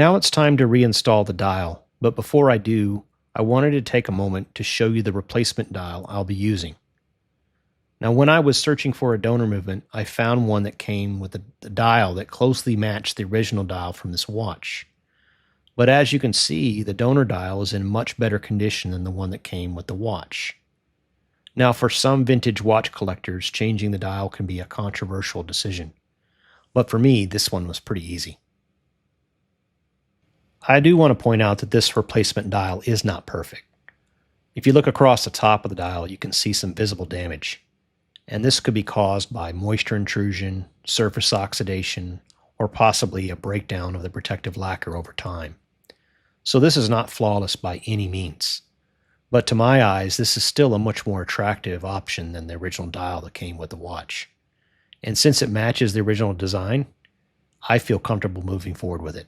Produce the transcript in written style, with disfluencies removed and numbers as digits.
Now it's time to reinstall the dial, but before I do, I wanted to take a moment to show you the replacement dial I'll be using. Now, when I was searching for a donor movement, I found one that came with a dial that closely matched the original dial from this watch. But as you can see, the donor dial is in much better condition than the one that came with the watch. Now, for some vintage watch collectors, changing the dial can be a controversial decision. But for me, this one was pretty easy. I do want to point out that this replacement dial is not perfect. If you look across the top of the dial, you can see some visible damage. And this could be caused by moisture intrusion, surface oxidation, or possibly a breakdown of the protective lacquer over time. So this is not flawless by any means. But to my eyes, this is still a much more attractive option than the original dial that came with the watch. And since it matches the original design, I feel comfortable moving forward with it.